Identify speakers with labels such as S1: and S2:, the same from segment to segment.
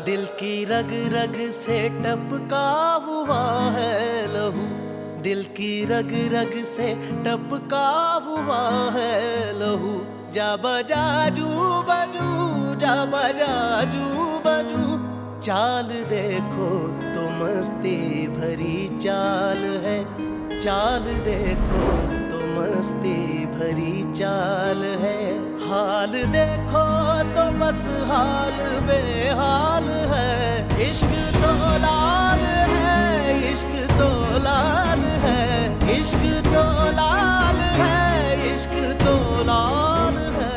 S1: दिल की रग रग से टपका हुआ है लहू, दिल की रग रग से टपका हुआ है लहू। जा बजा जू बजू, जा बजा जू बजू, चाल देखो तो मस्ती भरी चाल है, चाल देखो तो मस्ती भरी चाल है। हाल देखो तो बस हाल बेहाल है, इश्क तो लाल है, इश्क तो लाल है, इश्क तो लाल है, इश्क तो लाल है।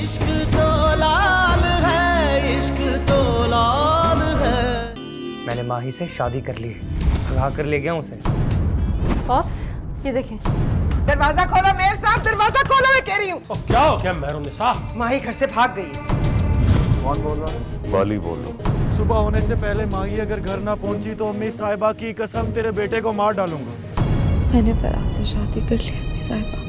S1: इश्क तो लाल है, इश्क तो लाल है।
S2: मैंने माही से शादी कर ली है, भगा कर ले गया उसे।
S3: पॉप्स, ये देखें।
S4: दरवाजा खोलो मेयर साहब, दरवाजा खोलो, मैं कह रही हूँ।
S5: क्या हो गया मेहरुनिसा?
S4: माही घर से भाग गई।
S5: कौन बोल रहा है?
S6: वाली बोल रहा हूँ।
S5: सुबह होने से पहले माही अगर घर ना पहुंची तो अम्मी साहिबा की कसम तेरे बेटे को मार डालूंगा।
S3: मैंने फराज से शादी कर ली अम्मी साहिबा।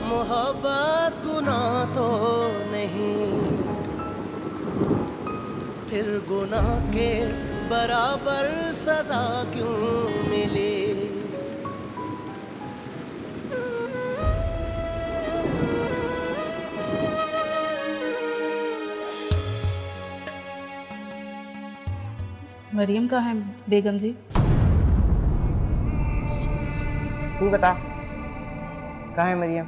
S1: मोहब्बत गुनाह तो नहीं, फिर गुनाह के बराबर सजा क्यों मिली।
S3: मरियम कहाँ है बेगम जी?
S4: तू बता, कहाँ है मरियम?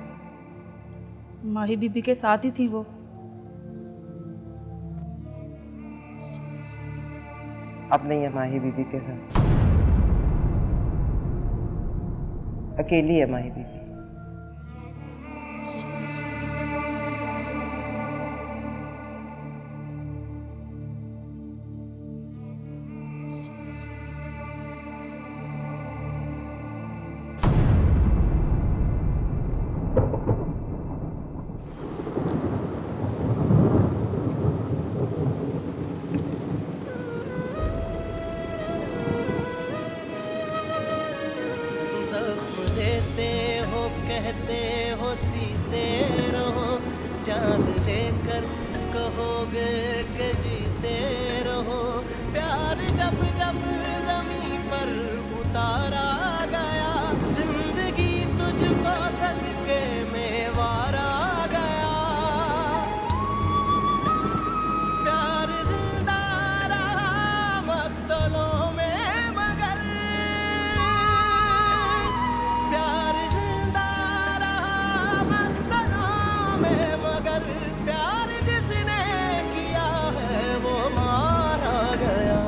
S3: माही बीबी के साथ ही थी वो।
S4: अब नहीं है माही बीबी के साथ, अकेली है माही बीबी।
S1: जख्म देते हो, कहते हो सीते रहो, चांद लेकर कहोगे कि जीते रहो। प्यार जब जब जमीन पर उतारा गया, जिंदगी तुझको सदके में वारा गया। प्यार जिंदा रहा मक्तलों में, मगर प्यार जिंदा रहा मक्तलों में, मगर प्यार जिसने किया है वो मारा गया।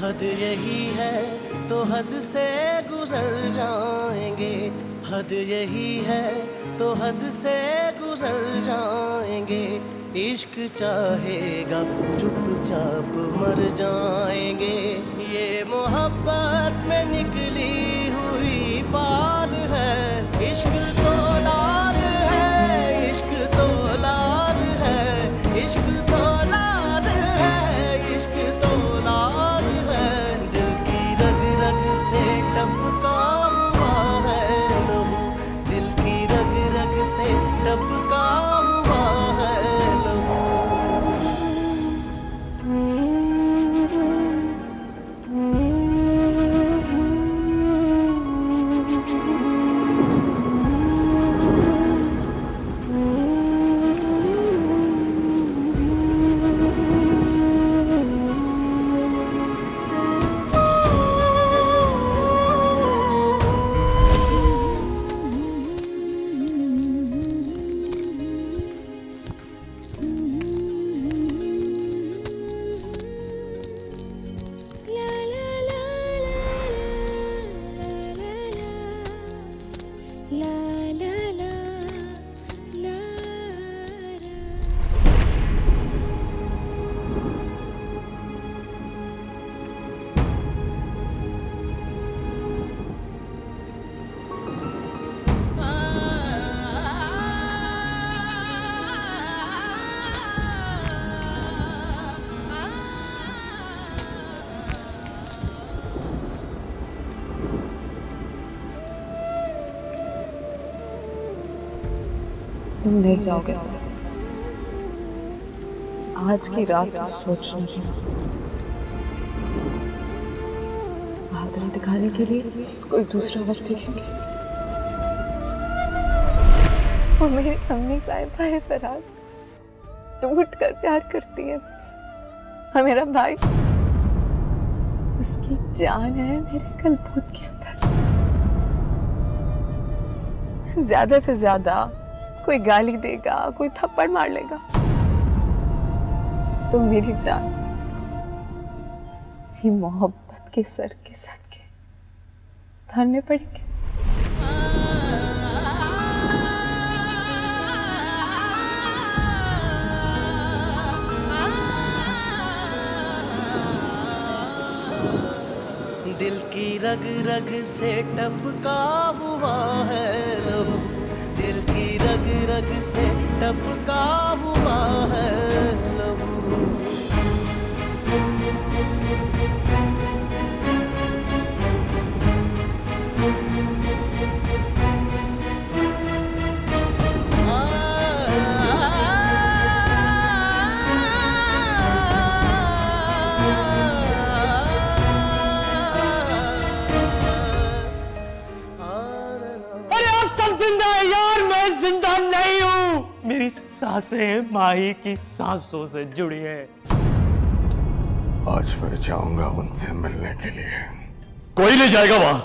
S1: हद यही है तो हद से गुजर जाएंगे, हद यही है तो हद से गुजर जाएंगे। इश्क चाहेगा चुपचाप मर जाएंगे, ये मोहब्बत में निकली हुई इश्क तो लाल है, इश्क तो लाल है, दिल की रग रग से टपका हुआ है लहू, दिल की रग रग से टपका हुआ है लहू।
S3: तुम नहीं जाओगे। आज की रात सोचना बहादुरी दिखाने के लिए कोई दूसरा वक्त देखेंगे। वो मेरी अम्मी साहिबा है फरहाद, टूट कर प्यार करती है मुझसे। और मेरा भाई, उसकी जान है मेरे कलबूत के अंदर। ज्यादा से ज्यादा कोई गाली देगा, कोई थप्पड़ मार लेगा, तो मेरी जान ही मोहब्बत के सर के सदके धरने पड़ेंगे।
S1: दिल की रग रग से टपका हुआ है लहू, दिल की रग रग से टपका हुआ है लहू।
S6: जिंदा है यार, मैं जिंदा नहीं हूं। मेरी सांसें माही की सांसों से जुड़ी है।
S5: आज मैं जाऊंगा उनसे मिलने के लिए।
S6: कोई नहीं जाएगा वहां।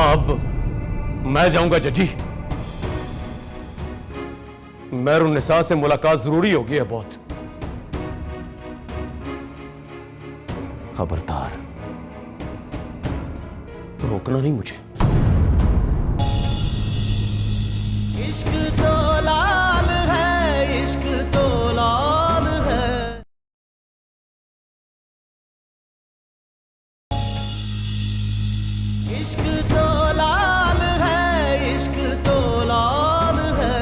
S6: अब मैं जाऊंगा जजी। मेहरुन्निसा से मुलाकात जरूरी होगी है बहुत। खबरदार, रोकना नहीं मुझे।
S1: इश्क तो लाल है, इश्क तो लाल है, इश्क तो लाल है, इश्क तो लाल है।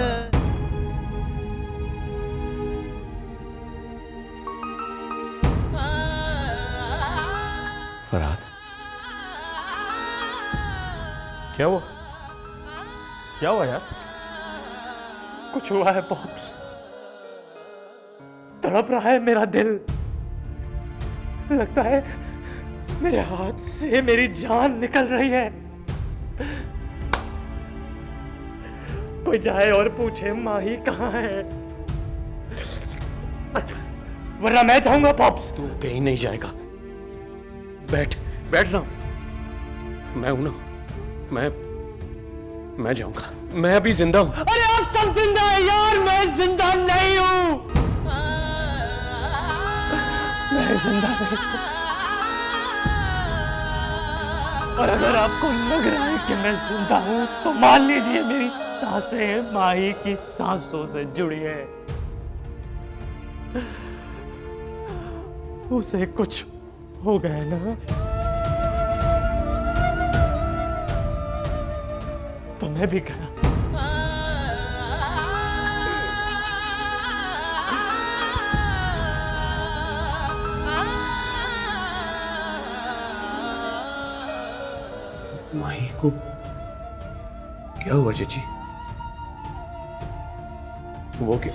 S6: फरहाद, क्या हुआ? क्या हुआ यार? कुछ हुआ है पॉप्स? तड़प रहा है मेरा दिल। लगता है मेरे हाथ से मेरी जान निकल रही है। कोई जाए और पूछे माही कहाँ है, वरना मैं जाऊंगा पॉप्स।
S7: तू कहीं नहीं जाएगा। बैठ ना। मैं हूं ना, मैं जाऊंगा। मैं अभी जिंदा हूं।
S6: अरे आप सब जिंदा है यार, मैं जिंदा नहीं हूं। मैं जिंदा नहीं हूं। और अगर आपको लग रहा है कि मैं जिंदा हूं, तो मान लीजिए मेरी सांसें माही की सांसों से जुड़ी है। उसे कुछ हो गया ना, तो मैं भी गया।
S7: माही को क्या हुआ चाची? वो क्या?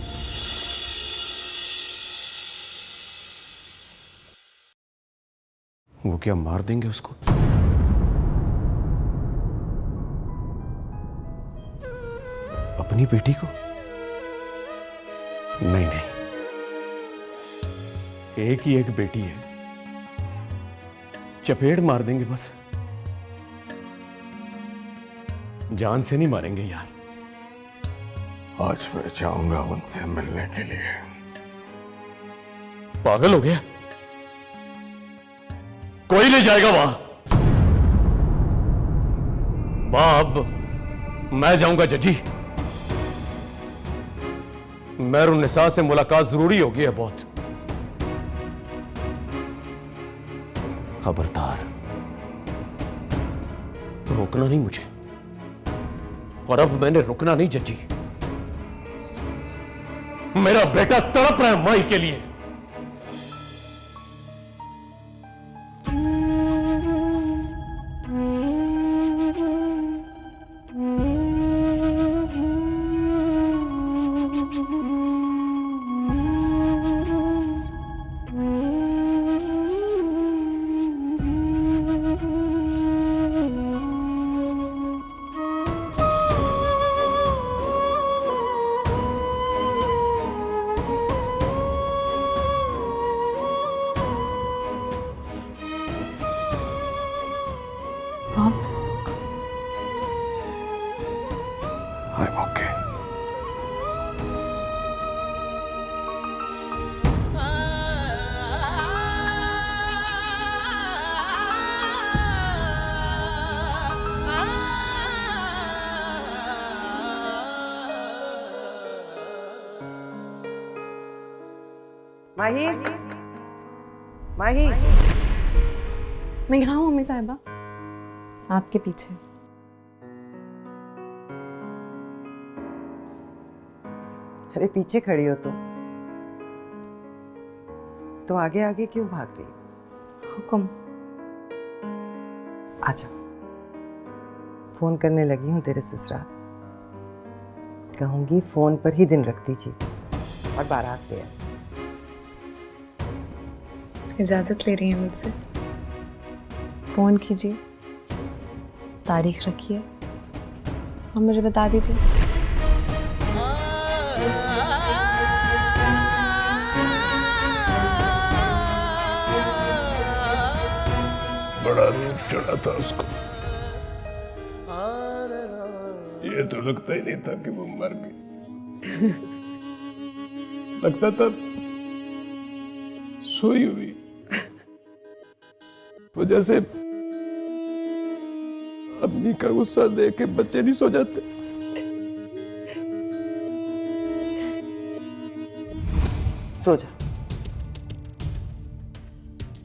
S7: वो क्या मार देंगे उसको? अपनी बेटी को? नहीं नहीं, एक ही एक बेटी है, चपेट मार देंगे बस, जान से नहीं मारेंगे यार।
S5: आज मैं जाऊंगा उनसे मिलने के लिए।
S7: पागल हो गया? कोई नहीं जाएगा वहां। अब मैं जाऊंगा जजी। मेहरुन्निसा से मुलाकात जरूरी होगी है बहुत। खबरदार, रोकना नहीं मुझे। और अब मैंने रुकना नहीं जजी। मेरा बेटा तड़प रहा है माई के लिए।
S3: Pops.
S5: I'm okay.
S4: माही, माही,
S3: मैं यहाँ हूँ मम्मी साहिबा, आपके पीछे।
S4: अरे पीछे खड़ी हो तो आगे आगे क्यों भाग रही हो?
S3: हुक्म।
S4: आजा, फोन करने लगी हूँ तेरे ससुराल। कहूंगी फोन पर ही दिन रख दीजिए और बारात ले आए।
S3: इजाज़त ले रही हैं मुझसे? फ़ोन कीजिए, तारीख रखिए और मुझे बता दीजिए।
S5: बड़ा रूप चढ़ा था उसको। ये तो लगता ही नहीं था कि वो मर गई। लगता था सोई हुई। वो जैसे अपनी का गुस्सा देख के बच्चे नहीं सो जाते।
S4: सो जा,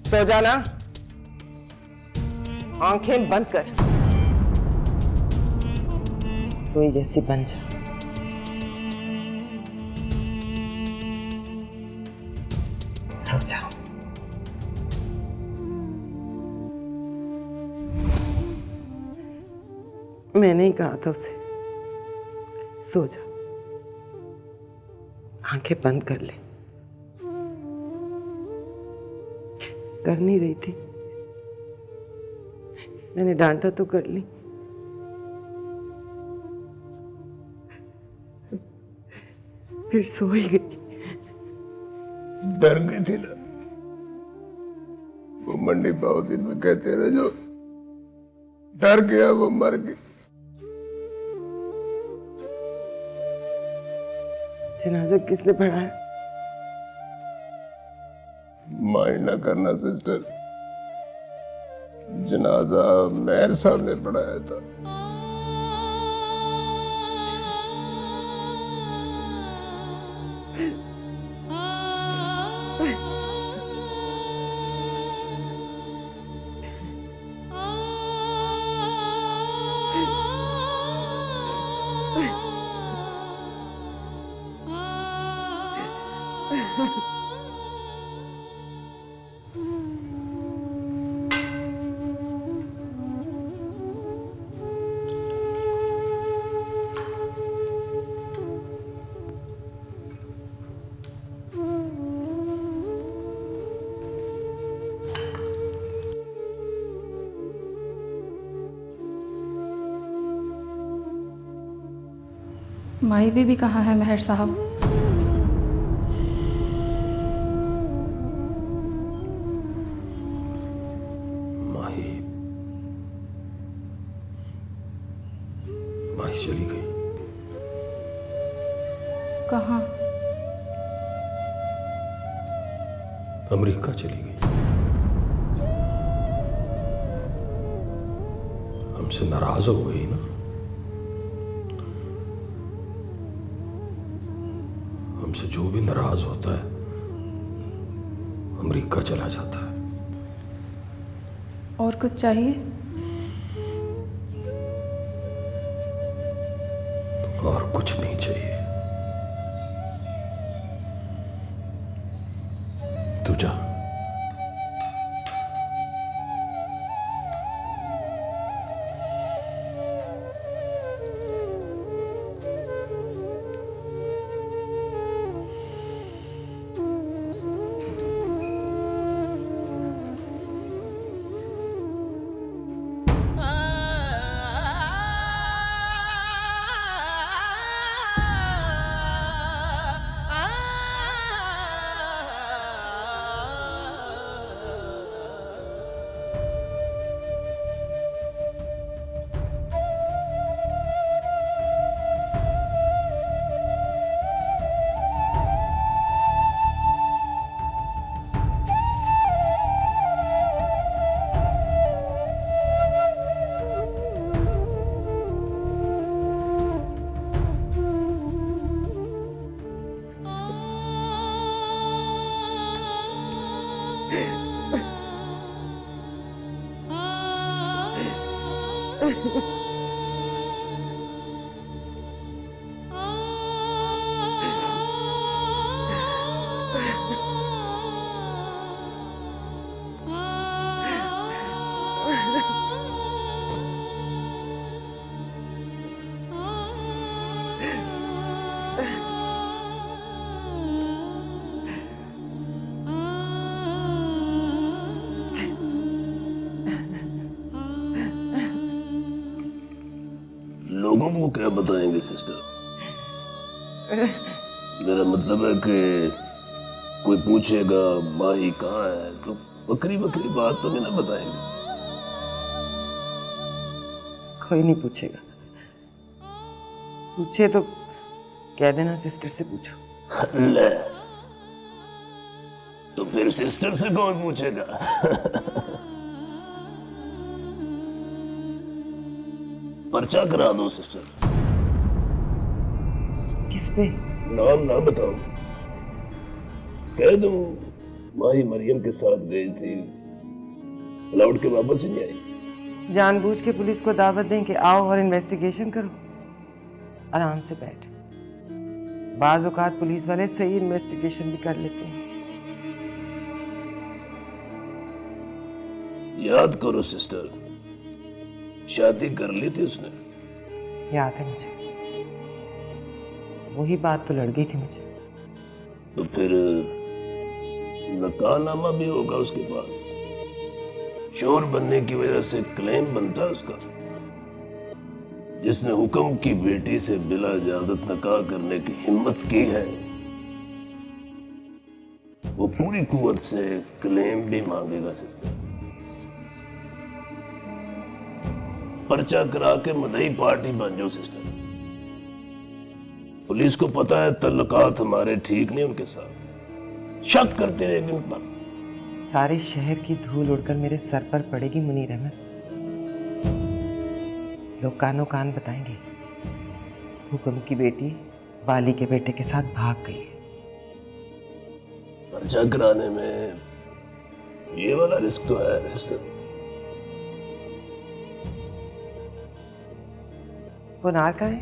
S4: सो जा ना, आंखें बंद कर, सोई जैसी बन जा। सो जा। मैंने ही कहा था उसे, सो जा, आंखें बंद कर ले। कर नहीं रही थी, मैंने डांटा तो कर ली। फिर सो ही गई।
S5: डर गई थी ना, वो मंडी बाउद्दीन में कहते रहे, जो डर गया वो मर गई।
S4: जनाजा किसने पढ़ाया?
S5: माइंड ना करना सिस्टर, जनाजा मेहर साहब ने पढ़ाया था।
S3: माही बीबी कहाँ है मेहर साहब?
S7: माही माही चली गई।
S3: कहाँ?
S7: अमेरिका चली गई। हमसे नाराज हो गई ना। हमसे जो भी नाराज होता है अमेरिका चला जाता है।
S3: और कुछ चाहिए?
S7: और कुछ नहीं चाहिए। तू जा।
S5: लोगों को क्या बताएंगे सिस्टर? मेरा मतलब है कि कोई पूछेगा माही कहाँ है तो बकरी बकरी बात तो नहीं ना बताएंगे।
S4: कोई नहीं पूछेगा। पूछे तो कह देना सिस्टर से पूछो।
S5: ले तो फिर सिस्टर से कौन पूछेगा? पर्चा करा दो सिस्टर।
S4: किस पे?
S5: नाम ना बताओ, कह दो माही मरियम के साथ गई थी, लौट के वापस ही नहीं आई।
S4: जानबूझ के पुलिस को दावत दें कि आओ और इन्वेस्टिगेशन करो। आराम से बैठ। बाज औकात पुलिस वाले सही इन्वेस्टिगेशन भी कर लेते हैं।
S5: याद करो सिस्टर, शादी कर ली थी उसने।
S4: याद है मुझे, वही बात तो लड़ गई थी मुझे।
S5: तो फिर नकाहनामा भी होगा उसके पास। शोर बनने की वजह से क्लेम बनता है उसका। जिसने हुक्म की बेटी से बिला इजाजत नकाह करने की हिम्मत की है वो पूरी कुव्वत से क्लेम भी मांगेगा सिस्टर। पर्चा करा के मदई पार्टी बन जाओ सिस्टर। पुलिस को पता है तल्लुकात हमारे ठीक नहीं उनके साथ, शक करते रहेंगे उन पर।
S4: सारे शहर की धूल उड़कर मेरे सर पर पड़ेगी मुनीर अहमद। लोग कानों कान बताएंगे हुक्म की बेटी वाली के बेटे के साथ भाग गई है।
S5: पर्चा कराने में ये वाला रिस्क तो है सिस्टर।
S4: वो नार का है?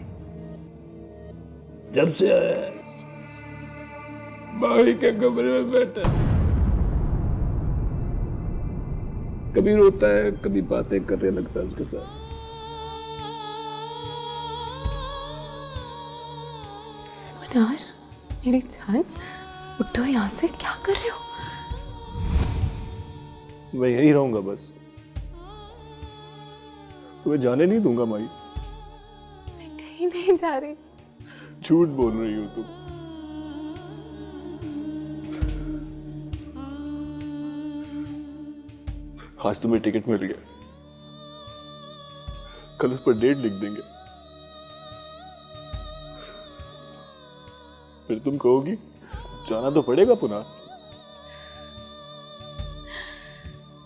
S5: जब से आया है माही के कमरे में बैठा, कभी रोता है कभी बातें करने लगता है उसके साथ।
S3: मुनार, मेरी जान, उठो यहाँ से। क्या कर रहे हो?
S8: मैं यही रहूंगा बस, तुम्हें जाने नहीं दूंगा माई।
S3: मैं कहीं नहीं जा रही।
S8: झूठ बोल रही हो तुम। आज तुम्हें टिकट मिल गया, कल उस पर डेट लिख देंगे, फिर तुम कहोगी जाना तो पड़ेगा पुनः।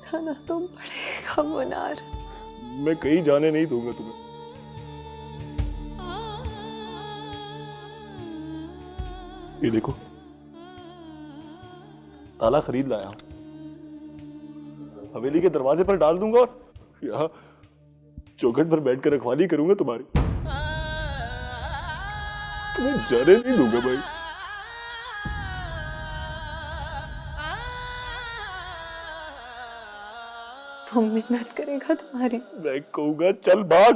S3: जाना तो पड़ेगा मुनार।
S8: मैं कहीं जाने नहीं दूंगा तुम्हें। ये देखो, ताला खरीद लाया हूं, हवेली के दरवाजे पर डाल दूंगा और यहाँ चौखट पर बैठकर रखवाली करूंगा तुम्हारी। तुम्हें जाने नहीं दूंगा भाई।
S3: वो मिन्नत करेगा तुम्हारी।
S8: मैं कहूंगा चल भाग,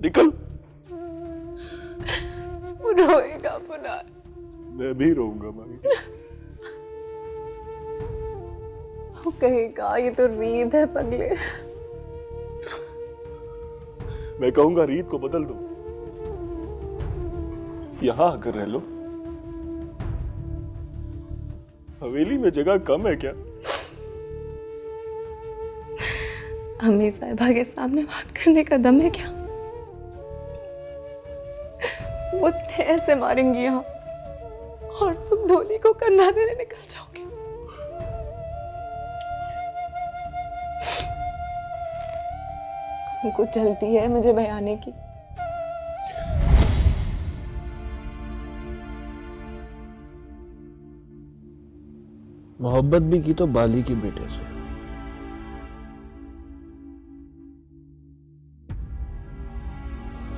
S8: निकल।
S3: वो रोएगा मुनार।
S8: मैं भी रोऊंगा भाई।
S3: वो कहेगा ये तो रीत है पगले।
S8: मैं कहूंगा रीत को बदल दो, यहां आकर रह लो। हवेली में जगह कम है क्या?
S3: अम्मी साहिबा के सामने बात करने का दम है क्या? वो ऐसे मारेंगी यहाँ और तुम ढोली को कंधा देने निकल जाओगे। उनको जल्दी है मुझे बयाने की।
S5: मोहब्बत भी की तो बाली के बेटे से।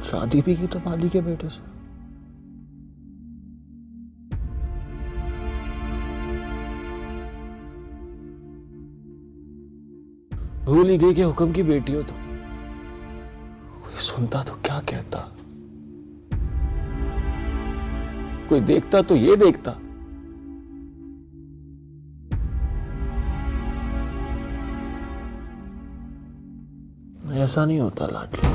S5: शादी भी की तो बाली के बेटे से। भूल ही गई कि हुक्म की बेटी हो तो। कोई सुनता तो क्या कहता, कोई देखता तो ये देखता। ऐसा नहीं होता लाडली।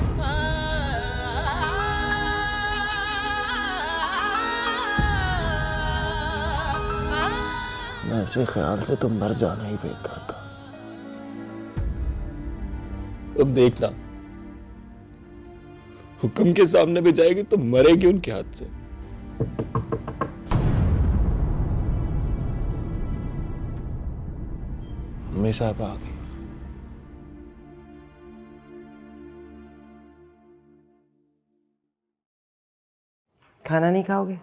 S5: ऐसे ख्याल से तो मर जाना ही बेहतर था। अब देखना, हुक्म के सामने भी जाएगी तो मरेगी उनके हाथ से। अम्मी साहब आ गई।
S4: खाना नहीं खाओगे?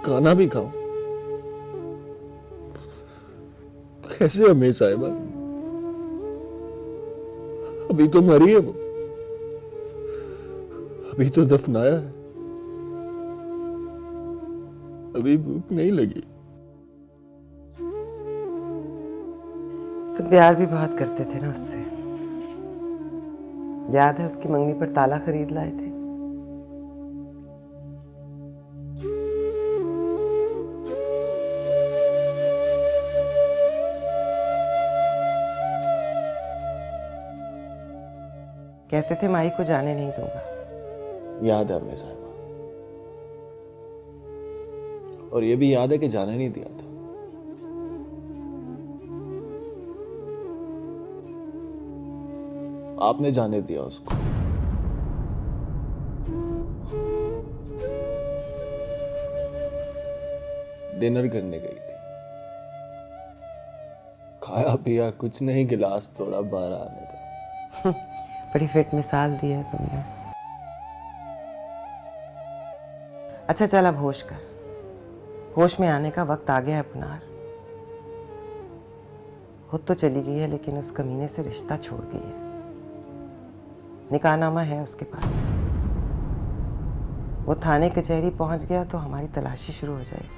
S5: खाना भी खाओ? कैसे अम्मी साहिबा? अभी तो मरी है वो, अभी तो दफनाया है, अभी भूख नहीं लगी।
S4: तुम प्यार भी बहुत करते थे ना उससे। याद है उसकी मंगनी पर ताला खरीद लाए थे? कहते थे माई को जाने नहीं दूंगा।
S5: याद है अम्मी साहिबा, और ये भी याद है कि जाने नहीं दिया था। आपने जाने दिया उसको। डिनर करने गई थी, खाया पिया कुछ नहीं, गिलास तोड़ा बाहर आने का।
S4: बड़ी फिट मिसाल दी है तुमने। अच्छा चल अब होश कर, होश में आने का वक्त आ गया है पुनार। खुद तो चली गई है लेकिन उस कमीने से रिश्ता छोड़ गई है। निकाहनामा है उसके पास। वो थाने कचहरी पहुंच गया तो हमारी तलाशी शुरू हो जाएगी।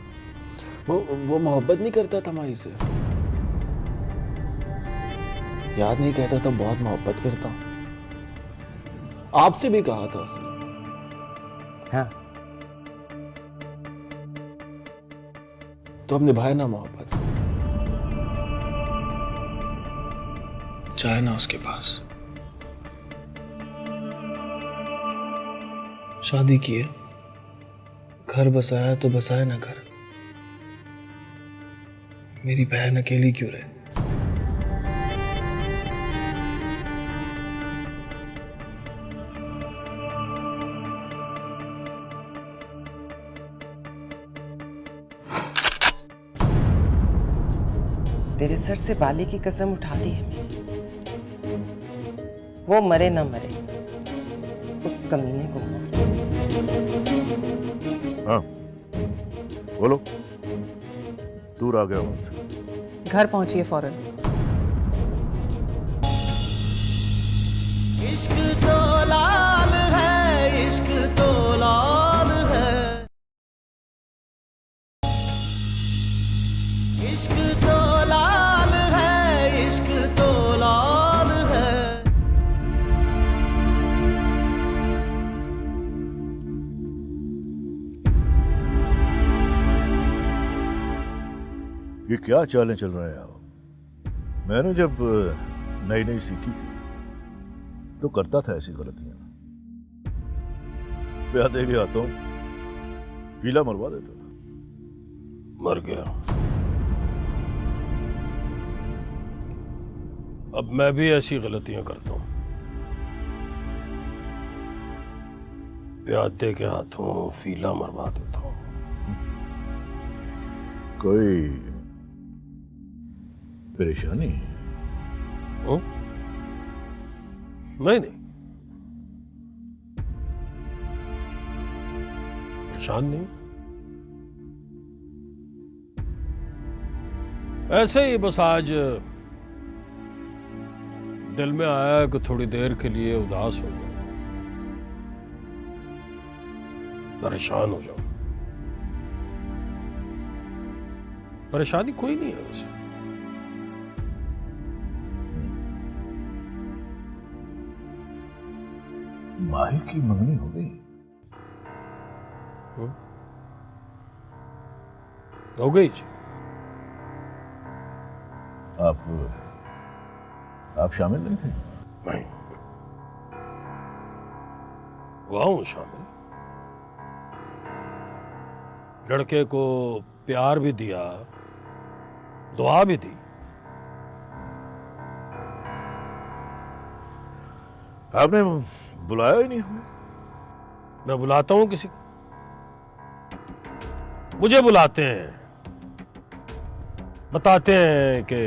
S5: वो मोहब्बत नहीं करता था माई से। याद नहीं, कहता था बहुत मोहब्बत करता हूं। आपसे भी कहा था उसने।
S4: हाँ,
S5: तो अब निभाए ना मोहब्बत।
S9: जाए ना उसके पास। शादी की है, घर बसाया तो बसाए ना घर। मेरी बहन अकेली क्यों रहे?
S4: तेरे सर से बाली की कसम उठा दी है मैंने। वो मरे ना मरे, उस कमीने को मार।
S8: हाँ बोलो, दूर आ गया हूं उनसे।
S3: घर पहुंचिए फौरन।
S1: इश्क तो लाल है, इश्क तो लाल है, इश्क तो लाल है, इश्क तो लाल है।
S8: ये क्या चालें चल रहे हैं आप? मैंने जब नई नई सीखी थी तो करता था ऐसी गलतियां। ब्याह दे के आता हूं, पीला मरवा देता था।
S5: मर गया। अब मैं भी ऐसी गलतियां करता हूं। प्यादे के हाथों फीला मरवा देता हूं।
S8: कोई परेशानी है?
S5: नहीं नहीं, परेशान नहीं, ऐसे ही बस आज दिल में आया कि थोड़ी देर के लिए उदास हो जाऊं, परेशान हो जाऊं। परेशानी कोई नहीं है वैसे।
S8: माही की मंगनी हो गई?
S5: हो गई जी।
S8: आप शामिल नहीं थे?
S5: नहीं, हुआ हूं शामिल। लड़के को प्यार भी दिया, दुआ भी दी।
S8: आपने बुलाया ही नहीं हमें।
S5: मैं बुलाता हूं किसी को? मुझे बुलाते हैं, बताते हैं कि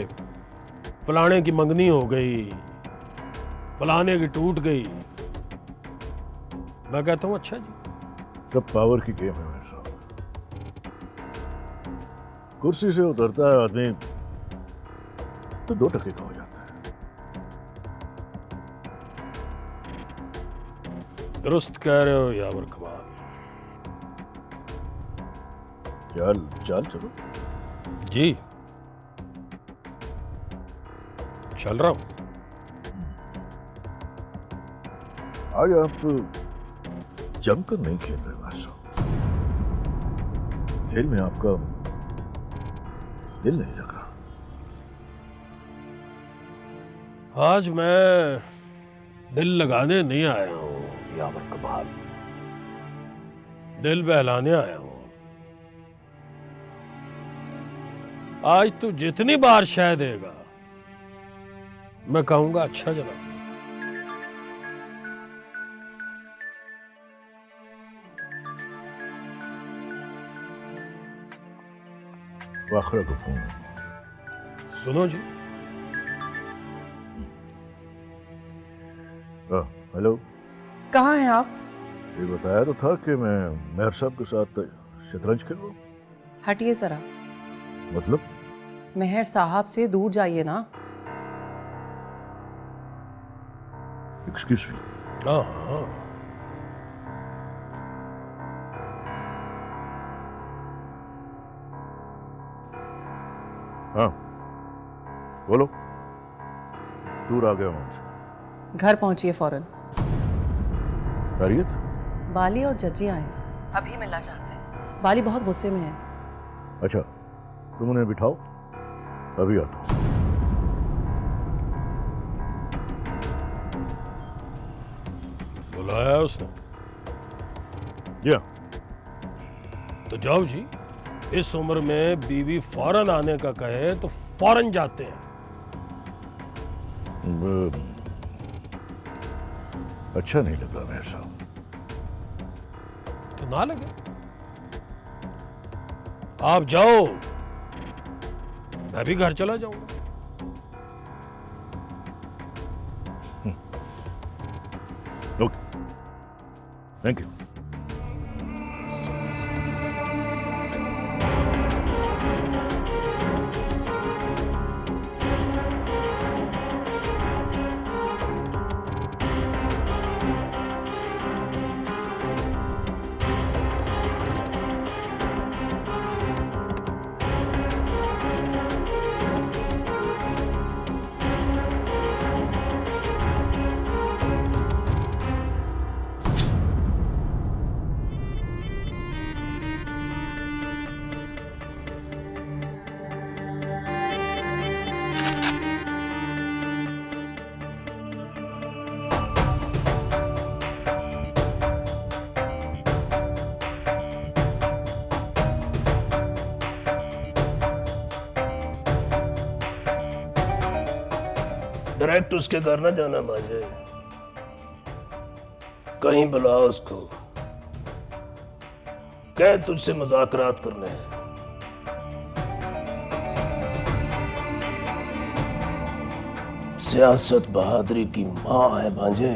S5: फलाने की मंगनी हो गई, फलाने की टूट गई। मैं कहता हूं अच्छा जी।
S8: सब पावर की गेम है मेरे साहब। कुर्सी से उतरता है आदमी तो 2 टके का हो जाता है।
S5: दुरुस्त कह रहे हो यावर कमाल।
S8: चाल चलो
S5: जी, चल रहा हूं।
S8: आज आप जमकर नहीं खेल रहे भाई साहब। खेल में आपका दिल नहीं लग रहा।
S5: आज मैं दिल लगाने नहीं आया हूं यावर कमाल, दिल बहलाने आया हूं। आज तू जितनी बार शह देगा मैं कहूंगा अच्छा जनाब।
S8: वाखरा को फोन।
S5: सुनो जी।
S8: हेलो,
S3: कहाँ हैं आप?
S8: ये बताया तो था कि मैं मेहर साहब के साथ शतरंज खेल रहा हूँ।
S3: हटिए जरा।
S8: मतलब?
S3: मेहर साहब से दूर जाइए ना।
S8: Excuse me.
S5: हाँ हाँ,
S8: हाँ बोलो, दूर आ गया हूं उनसे।
S3: घर पहुंचिए फौरन।
S8: खैरियत?
S3: बाली और जज्जी आए, अभी मिलना चाहते हैं। बाली बहुत गुस्से में है।
S8: अच्छा, तुम उन्हें बिठाओ, अभी आता हूं।
S5: बुलाया है उसने?
S8: या
S5: तो जाओ जी, इस उम्र में बीवी फौरन आने का कहे तो फौरन जाते हैं।
S8: अच्छा नहीं लग रहा मेहर साहब।
S5: तो ना लगे, आप जाओ, मैं भी घर चला जाऊंगा।
S8: Okay, thank you.
S5: डायरेक्ट उसके घर ना जाना मांझे, कहीं बुला उसको, कह तुझसे मुज़ाकरात करने हैं। सियासत बहादुरी की मां है भांजे,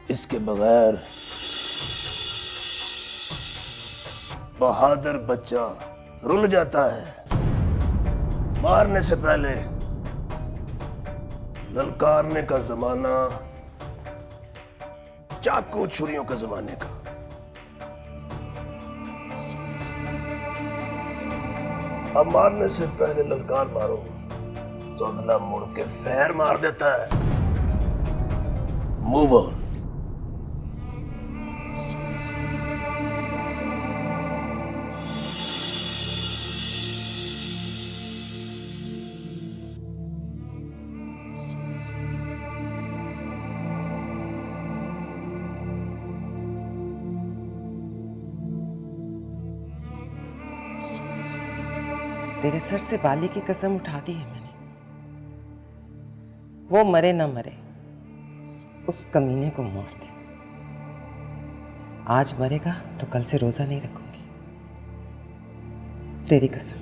S5: इसके बगैर बहादुर बच्चा रुल जाता है। मारने से पहले ललकारने का जमाना चाकू छुरियों के जमाने का। अब मारने से पहले ललकार मारो तो अगला मुड़ के फैर मार देता है। Move on.
S4: तेरे सर से बाली की कसम उठा दी है मैंने, वो मरे ना मरे, उस कमीने को मार दे। आज मरेगा तो कल से रोजा नहीं रखूंगी, तेरी कसम।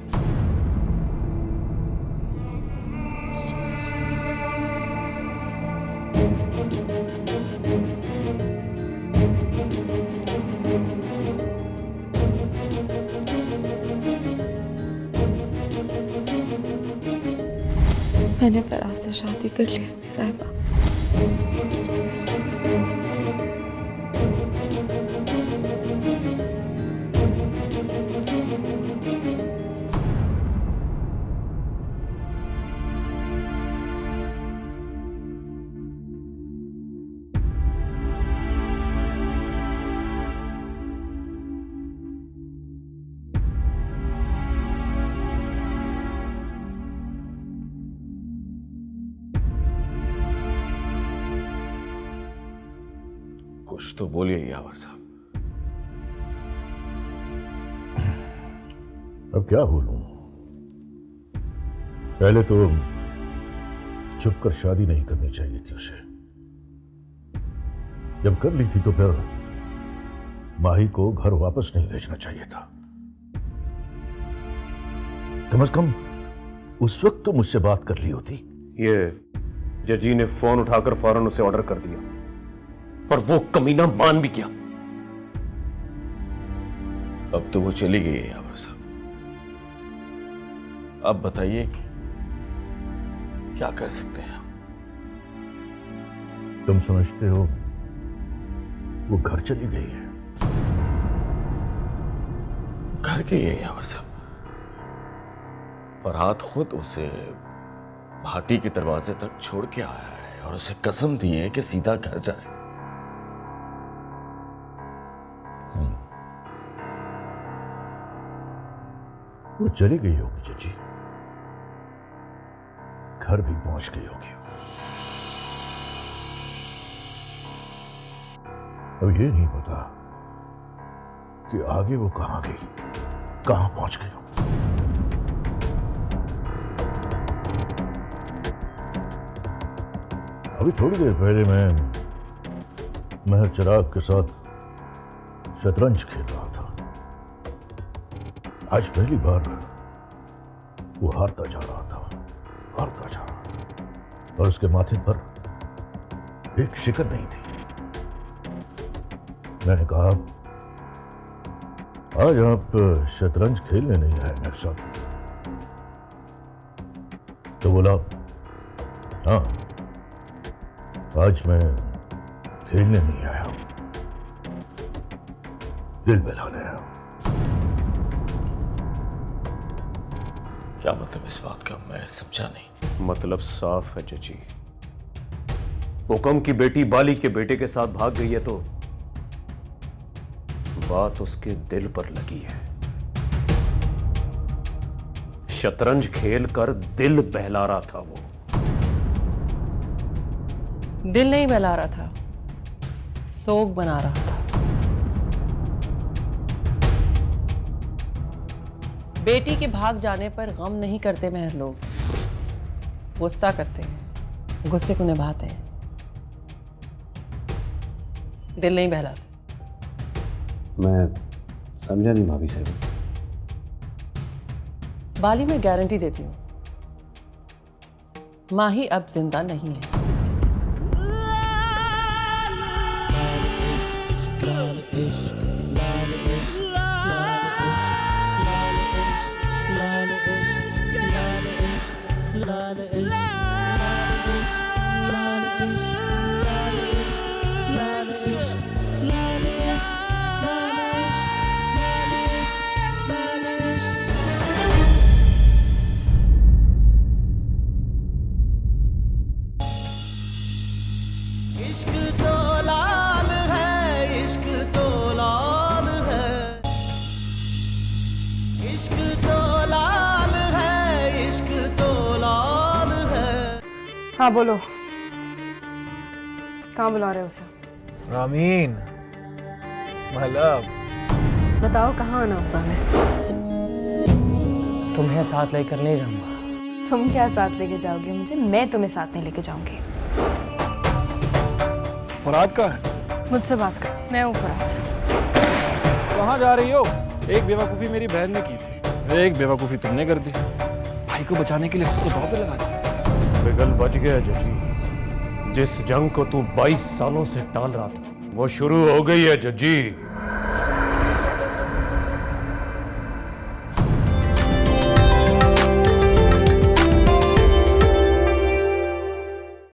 S3: मैंने फराज से शादी कर ली अम्मी साहिबा।
S7: कुछ तो बोलिए यावर साहब।
S8: अब क्या बोलूं? पहले तो चुप कर शादी नहीं करनी चाहिए थी उसे। जब कर ली थी तो फिर माही को घर वापस नहीं भेजना चाहिए था। कम से कम उस वक्त तो मुझसे बात कर ली होती।
S7: ये जजी ने फोन उठाकर फौरन उसे ऑर्डर कर दिया, पर वो कमीना मान भी गया। अब तो वो चली गई है यावर साहब। अब बताइए क्या कर सकते हैं?
S8: तुम समझते हो वो घर चली गई है?
S7: घर के ये यावर साहब, फरहाद खुद उसे भाटी के दरवाजे तक छोड़ के आया है और उसे कसम दी है कि सीधा घर जाए।
S8: वो चली गई होगी चची, घर भी पहुंच गई होगी। अब ये नहीं पता कि आगे वो कहां गई, कहां पहुंच गई। अभी थोड़ी देर पहले मैं महर चिराग के साथ शतरंज खेल रहा था। आज पहली बार वो हारता जा रहा था, हारता जा रहा था, और उसके माथे पर एक शिकन नहीं थी। मैंने कहा, आज आप शतरंज खेलने नहीं आए मेरे साथ? तो बोला, हाँ, आज मैं खेलने नहीं आया हूं, दिल बहलाने आया हूं।
S7: क्या मतलब इस बात का? मैं समझा नहीं।
S10: मतलब साफ है चची। हुकम की बेटी बाली के बेटे के साथ भाग गई है तो बात उसके दिल पर लगी है। शतरंज खेल कर दिल बहला रहा था वो।
S11: दिल नहीं बहला रहा था, सोग बना रहा था। बेटी के भाग जाने पर गम नहीं करते महर लोग, गुस्सा करते हैं, गुस्से को निभाते हैं, दिल नहीं बहलाते।
S10: मैं समझा नहीं भाभी साहब।
S11: बाली मैं गारंटी देती हूं, माही अब जिंदा नहीं है।
S1: इश्क तो लाल है, इश्क तो लाल है, इश्क तो लाल है, इश्क तो लाल है।
S3: हाँ बोलो, कहाँ बुला रहे हो उसे?
S2: रामीन, माय लव,
S3: बताओ कहाँ आना होगा हमें?
S2: तुम्हें साथ लेकर नहीं जाऊंगा।
S3: तुम क्या साथ लेके जाओगे मुझे? मैं तुम्हें साथ नहीं लेके जाऊंगी।
S9: फराद का है?
S3: मुझसे बात कर, मैं हूँ फराद।
S9: कहाँ जा रही हो? एक बेवकूफ़ी मेरी बहन ने की थी, एक बेवकूफ़ी तुमने कर दी। भाई को बचाने के लिए खुद को दांव पे लगा दिया।
S10: बिगल बच गया जजी। जिस जंग को तू 22 सालों से टाल रहा था वो शुरू हो गई है जजी।